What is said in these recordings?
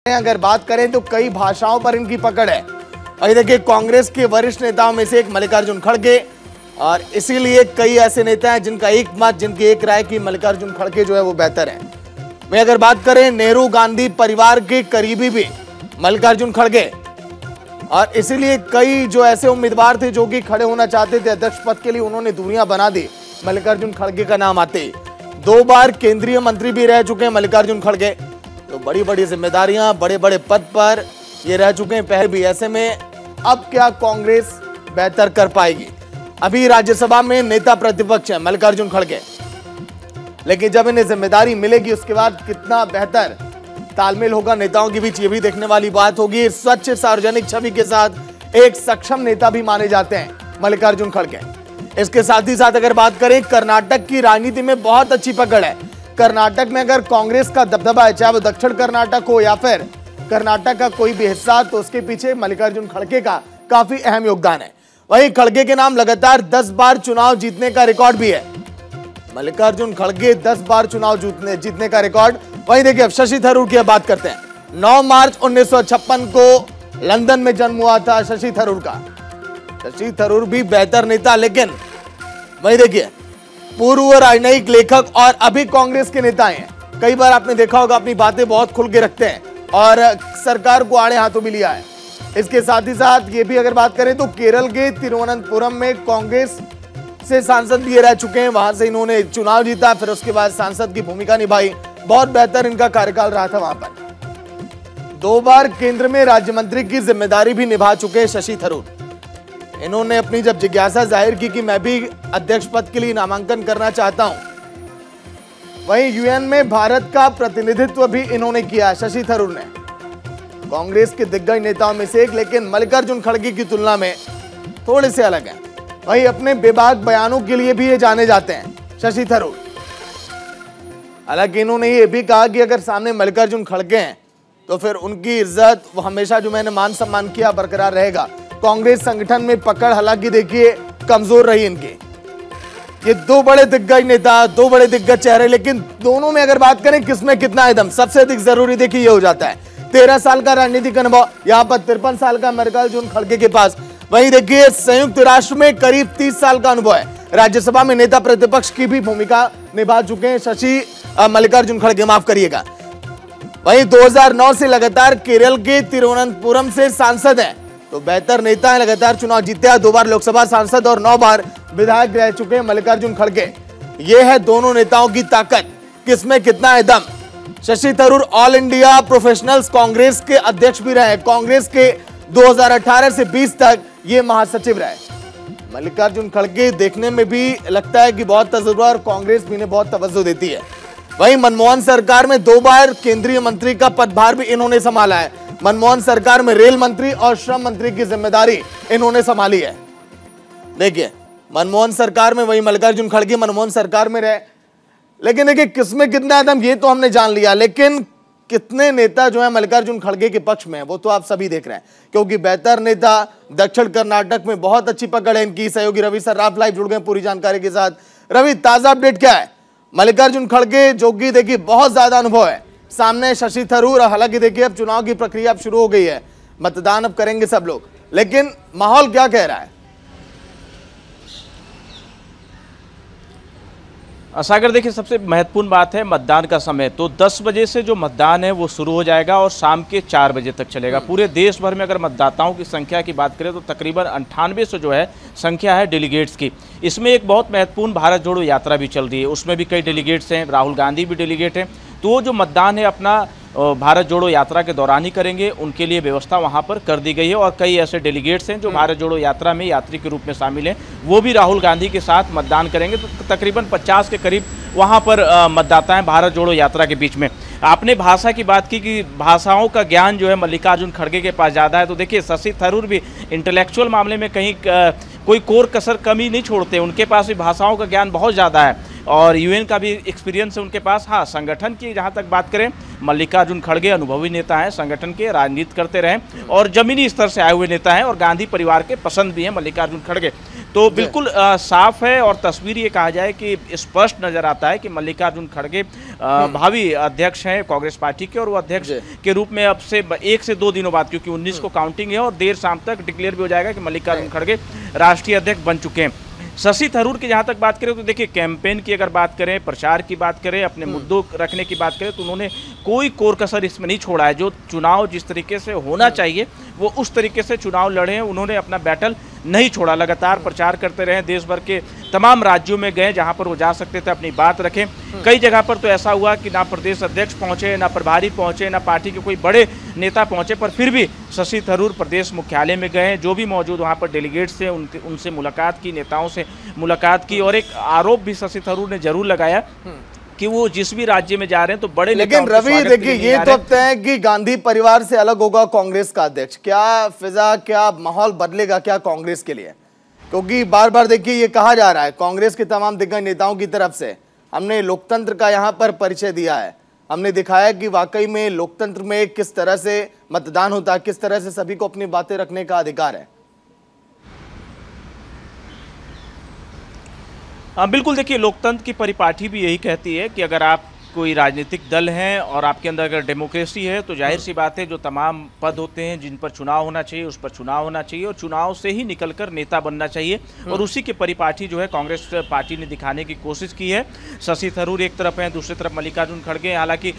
अगर बात करें तो कई भाषाओं पर इनकी पकड़ है। और देखिए, कांग्रेस के वरिष्ठ नेताओं में से एक मल्लिकार्जुन खड़गे, और इसीलिए कई ऐसे नेता हैं जिनका एक मत, जिनकी एक राय की मल्लिकार्जुन खड़गे जो है वो बेहतर है। मैं अगर बात करें, नेहरू गांधी परिवार के करीबी भी मल्लिकार्जुन खड़गे, और इसीलिए कई जो ऐसे उम्मीदवार थे जो कि खड़े होना चाहते थे अध्यक्ष पद के लिए, उन्होंने दूरियां बना दी मल्लिकार्जुन खड़गे का नाम आते। 2 बार केंद्रीय मंत्री भी रह चुके हैं मल्लिकार्जुन खड़गे, तो बड़ी बड़ी जिम्मेदारियां, बड़े बड़े पद पर ये रह चुके हैं पहले भी। ऐसे में अब क्या कांग्रेस बेहतर कर पाएगी? अभी राज्यसभा में नेता प्रतिपक्ष है मल्लिकार्जुन खड़गे, लेकिन जब इन्हें जिम्मेदारी मिलेगी उसके बाद कितना बेहतर तालमेल होगा नेताओं के बीच, ये भी देखने वाली बात होगी। स्वच्छ सार्वजनिक छवि के साथ एक सक्षम नेता भी माने जाते हैं मल्लिकार्जुन खड़गे। इसके साथ ही साथ अगर बात करें, कर्नाटक की राजनीति में बहुत अच्छी पकड़ है। कर्नाटक में अगर कांग्रेस का दबदबा है, चाहे वो दक्षिण कर्नाटक हो या फिर कर्नाटक का कोई भी हिस्सा, तो उसके पीछे मल्लिकार्जुन खड़गे का काफी अहम योगदान है। वहीं खड़गे के नाम लगातार 10 बार चुनाव जीतने का रिकॉर्ड भी है। मल्लिकार्जुन खड़गे 10 बार चुनाव जीतने का रिकॉर्ड। वहीं देखिए, अब शशि थरूर की बात करते हैं। 9 मार्च 1956 को लंदन में जन्म हुआ था शशि थरूर का। शशि थरूर भी बेहतर नेता, लेकिन वहीं देखिए, पूर्व राजनयिक लेखक और अभी कांग्रेस के नेता हैं। कई बार आपने देखा होगा, अपनी बातें बहुत खुल के रखते हैं और सरकार को आड़े हाथों भी लिया है। इसके साथ ही साथ ये भी अगर बात करें तो केरल के तिरुवनंतपुरम में कांग्रेस से सांसद भी रह चुके हैं, वहां से इन्होंने चुनाव जीता, फिर उसके बाद सांसद की भूमिका निभाई। बहुत बेहतर इनका कार्यकाल रहा था वहां पर। 2 बार केंद्र में राज्य मंत्री की जिम्मेदारी भी निभा चुके हैं शशि थरूर। इन्होंने अपनी जब जिज्ञासा जाहिर की कि मैं भी अध्यक्ष पद के लिए नामांकन करना चाहता हूं। वहीं यूएन में भारत का प्रतिनिधित्व भी इन्होंने किया शशि थरूर ने। कांग्रेस के दिग्गज नेताओं में से एक, लेकिन मल्लिकार्जुन खड़गे की तुलना में थोड़े से अलग है। वहीं अपने बेबाक बयानों के लिए भी ये जाने जाते हैं शशि थरूर। हालांकि इन्होंने ये भी कहा कि अगर सामने मल्लिकार्जुन खड़गे हैं तो फिर उनकी इज्जत, वो हमेशा जो मैंने मान सम्मान किया, बरकरार रहेगा। कांग्रेस संगठन में पकड़ हालांकि देखिए कमजोर रही इनकी। ये 2 बड़े दिग्गज नेता, 2 बड़े दिग्गज चेहरे, लेकिन दोनों में अगर बात करें किसमें कितना है दम, सबसे अधिक जरूरी देखिए ये हो जाता है। 13 साल का राजनीतिक अनुभव, यहाँ पर 53 साल का मल्लिकार्जुन खड़गे के पास। वहीं देखिए, संयुक्त राष्ट्र में करीब 30 साल का अनुभव है। राज्यसभा में नेता प्रतिपक्ष की भी भूमिका निभा चुके हैं मल्लिकार्जुन खड़गे, माफ करिएगा। वहीं 2009 से लगातार केरल के तिरुवनंतपुरम से सांसद है, तो बेहतर नेता है, लगातार चुनाव जीते हैं। 2 बार लोकसभा सांसद और 9 बार विधायक रह चुके हैं मल्लिकार्जुन खड़गे। ये है दोनों नेताओं की ताकत, किसमें कितना है दम। Shashi Tharoor all India professionals Congress के अध्यक्ष भी रहे। कांग्रेस के 2018 से 20 तक ये महासचिव रहे। मल्लिकार्जुन खड़गे देखने में भी लगता है कि बहुत तजुर्बा, और कांग्रेस भी इन्हें बहुत तवज्जो देती है। वहीं मनमोहन सरकार में 2 बार केंद्रीय मंत्री का पदभार भी इन्होंने संभाला है। मनमोहन सरकार में रेल मंत्री और श्रम मंत्री की जिम्मेदारी इन्होंने संभाली है। देखिए, मनमोहन सरकार में, वही मल्लिकार्जुन खड़गे मनमोहन सरकार में रहे। लेकिन देखिए, किसमें कितना दम ये तो हमने जान लिया, लेकिन कितने नेता जो है मल्लिकार्जुन खड़गे के पक्ष में है वो तो आप सभी देख रहे हैं, क्योंकि बेहतर नेता। दक्षिण कर्नाटक में बहुत अच्छी पकड़ है इनकी। सहयोगी रवि सर्राफ लाइव जुड़ गए पूरी जानकारी के साथ। रवि, ताजा अपडेट क्या है? मल्लिकार्जुन खड़गे जो कि देखिए बहुत ज्यादा अनुभव है, सामने शशि थरूर। हालांकि देखिए, अब चुनाव की प्रक्रिया अब शुरू हो गई है, मतदान अब करेंगे सब लोग, लेकिन माहौल क्या कह रहा है? सागर, देखिए, सबसे महत्वपूर्ण बात है मतदान का समय। तो 10 बजे से जो मतदान है वो शुरू हो जाएगा और शाम के 4 बजे तक चलेगा। पूरे देश भर में अगर मतदाताओं की संख्या की बात करें तो तकरीबन 98 जो है संख्या है डेलीगेट्स की। इसमें एक बहुत महत्वपूर्ण भारत जोड़ो यात्रा भी चल रही है, उसमें भी कई डेलीगेट्स हैं। राहुल गांधी भी डेलीगेट हैं। तो वो जो मतदान है अपना भारत जोड़ो यात्रा के दौरान ही करेंगे, उनके लिए व्यवस्था वहां पर कर दी गई है। और कई ऐसे डेलीगेट्स हैं जो भारत जोड़ो यात्रा में यात्री के रूप में शामिल हैं, वो भी राहुल गांधी के साथ मतदान करेंगे। तो तकरीबन 50 के करीब वहां पर मतदाता हैं भारत जोड़ो यात्रा के बीच में। आपने भाषा की बात की कि भाषाओं का ज्ञान जो है मल्लिकार्जुन खड़गे के पास ज़्यादा है, तो देखिए शशि थरूर भी इंटेलेक्चुअल मामले में कहीं कोई कोर कसर कमी नहीं छोड़ते। उनके पास भी भाषाओं का ज्ञान बहुत ज़्यादा है और यूएन का भी एक्सपीरियंस है उनके पास। हाँ, संगठन की जहाँ तक बात करें, मल्लिकार्जुन खड़गे अनुभवी नेता हैं, संगठन के राजनीति करते रहे और जमीनी स्तर से आए हुए नेता हैं और गांधी परिवार के पसंद भी हैं मल्लिकार्जुन खड़गे। तो बिल्कुल साफ है और तस्वीर ये कहा जाए कि स्पष्ट नजर आता है कि मल्लिकार्जुन खड़गे भावी अध्यक्ष हैं कांग्रेस पार्टी के, और वो अध्यक्ष के रूप में अब से 1 से 2 दिनों बाद, क्योंकि 19 को काउंटिंग है और देर शाम तक डिक्लेयर भी हो जाएगा कि मल्लिकार्जुन खड़गे राष्ट्रीय अध्यक्ष बन चुके हैं। शशि थरूर की जहां तक बात करें तो देखिए, कैंपेन की अगर बात करें, प्रचार की बात करें, अपने मुद्दों रखने की बात करें, तो उन्होंने कोई कोर कसर इसमें नहीं छोड़ा है। जो चुनाव जिस तरीके से होना चाहिए वो उस तरीके से चुनाव लड़े हैं, उन्होंने अपना बैटल नहीं छोड़ा, लगातार प्रचार करते रहे, देश भर के तमाम राज्यों में गए जहां पर वो जा सकते थे, अपनी बात रखें। कई जगह पर तो ऐसा हुआ कि ना प्रदेश अध्यक्ष पहुंचे, ना प्रभारी पहुंचे, ना पार्टी के कोई बड़े नेता पहुंचे, पर फिर भी शशि थरूर प्रदेश मुख्यालय में गए, जो भी मौजूद वहां पर डेलीगेट्स थे उनसे मुलाकात की, नेताओं से मुलाकात की, और एक आरोप भी शशि थरूर ने जरूर लगाया कि वो जिस भी राज्य में जा रहे हैं तो बड़े, लेकिन रवि देखिए, ये तो अब तय है कि गांधी परिवार से अलग होगा कांग्रेस का अध्यक्ष। क्या फिजा, क्या माहौल बदलेगा क्या कांग्रेस के लिए? क्योंकि बार बार देखिए ये कहा जा रहा है कांग्रेस के तमाम दिग्गज नेताओं की तरफ से, हमने लोकतंत्र का यहाँ पर परिचय दिया है, हमने दिखाया कि वाकई में लोकतंत्र में किस तरह से मतदान होता है, किस तरह से सभी को अपनी बातें रखने का अधिकार है। बिल्कुल, देखिए, लोकतंत्र की परिपाटी भी यही कहती है कि अगर आप कोई राजनीतिक दल हैं और आपके अंदर अगर डेमोक्रेसी है तो जाहिर सी बात है जो तमाम पद होते हैं जिन पर चुनाव होना चाहिए उस पर चुनाव होना चाहिए, और चुनाव से ही निकलकर नेता बनना चाहिए, और उसी की परिपाटी जो है कांग्रेस पार्टी ने दिखाने की कोशिश की है। शशि थरूर एक तरफ हैं, दूसरी तरफ मल्लिकार्जुन खड़गे। हालांकि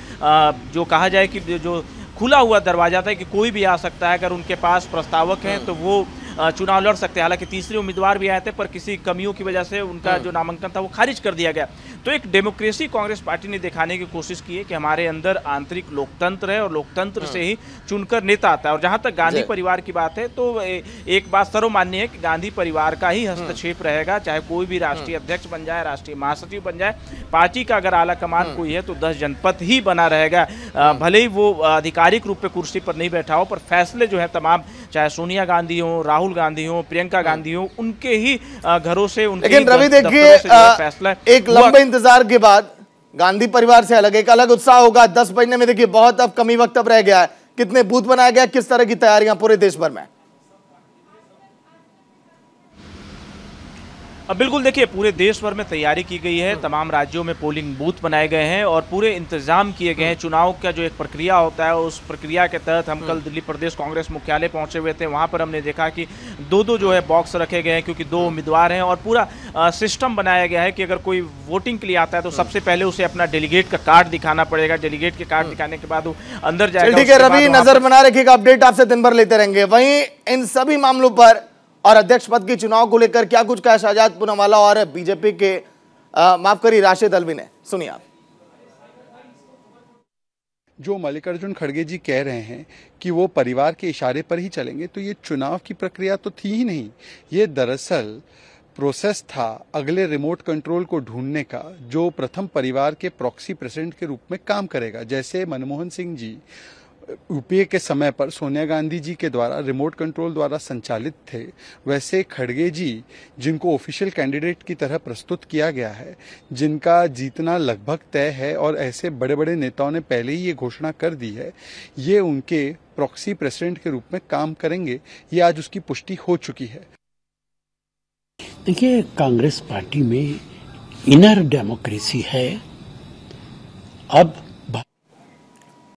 जो कहा जाए कि जो खुला हुआ दरवाजा था कि कोई भी आ सकता है, अगर उनके पास प्रस्तावक हैं तो वो चुनाव लड़ सकते हैं। हालांकि तीसरे उम्मीदवार भी आए थे, पर किसी कमियों की वजह से उनका जो नामांकन था वो खारिज कर दिया गया। तो एक डेमोक्रेसी कांग्रेस पार्टी ने दिखाने की कोशिश की है कि हमारे अंदर आंतरिक लोकतंत्र है और लोकतंत्र से ही चुनकर नेता आता है। और जहां तक गांधी परिवार की बात है तो एक बात सर्वमान्य है कि गांधी परिवार का ही हस्तक्षेप रहेगा, चाहे कोई भी राष्ट्रीय अध्यक्ष बन जाए, राष्ट्रीय महासचिव बन जाए, पार्टी का अगर आला कमान कोई है तो 10 जनपद ही बना रहेगा। भले ही वो आधिकारिक रूप में कुर्सी पर नहीं बैठा हो, पर फैसले जो है तमाम, चाहे सोनिया गांधी हो, राहुल गांधी हो, प्रियंका गांधी हो, उनके ही घरों से, उनके। लेकिन रवि देखिए, फैसला एक लंबे इंतजार के बाद गांधी परिवार से अलग एक अलग उत्साह होगा। 10 महीने में देखिए बहुत अब कमी वक्त अब रह गया है, कितने बूथ बनाया गया, किस तरह की तैयारियां पूरे देश भर में? अब बिल्कुल देखिए, पूरे देश भर में तैयारी की गई है, तमाम राज्यों में पोलिंग बूथ बनाए गए हैं और पूरे इंतजाम किए गए हैं। चुनाव का जो एक प्रक्रिया होता है उस प्रक्रिया के तहत हम कल दिल्ली प्रदेश कांग्रेस मुख्यालय पहुंचे हुए थे। वहां पर हमने देखा कि 2-2 जो है बॉक्स रखे गए हैं, क्योंकि 2 उम्मीदवार हैं, और पूरा सिस्टम बनाया गया है कि अगर कोई वोटिंग के लिए आता है तो सबसे पहले उसे अपना डेलीगेट का कार्ड दिखाना पड़ेगा। डेलीगेट के कार्ड दिखाने के बाद वो अंदर जाएगा। ठीक है रवि, नजर बना रखिएगा, अपडेट आपसे दिन भर लेते रहेंगे। वहीं इन सभी मामलों पर और अध्यक्ष पद के चुनाव को लेकर क्या कुछ कहा शहजाद पूनावाला और बीजेपी के माफ करिए राशिद अल्वी ने, सुनिए आप। जो मल्लिकार्जुन खड़गे जी कह रहे हैं कि वो परिवार के इशारे पर ही चलेंगे, तो ये चुनाव की प्रक्रिया तो थी ही नहीं। ये दरअसल प्रोसेस था अगले रिमोट कंट्रोल को ढूंढने का, जो प्रथम परिवार के प्रॉक्सी प्रेसिडेंट के रूप में काम करेगा। जैसे मनमोहन सिंह जी यूपीए के समय पर सोनिया गांधी जी के द्वारा रिमोट कंट्रोल द्वारा संचालित थे, वैसे खड़गे जी जिनको ऑफिशियल कैंडिडेट की तरह प्रस्तुत किया गया है, जिनका जीतना लगभग तय है और ऐसे बड़े बड़े नेताओं ने पहले ही ये घोषणा कर दी है, ये उनके प्रॉक्सी प्रेसिडेंट के रूप में काम करेंगे। ये आज उसकी पुष्टि हो चुकी है। देखिए, कांग्रेस पार्टी में इनर डेमोक्रेसी है। अब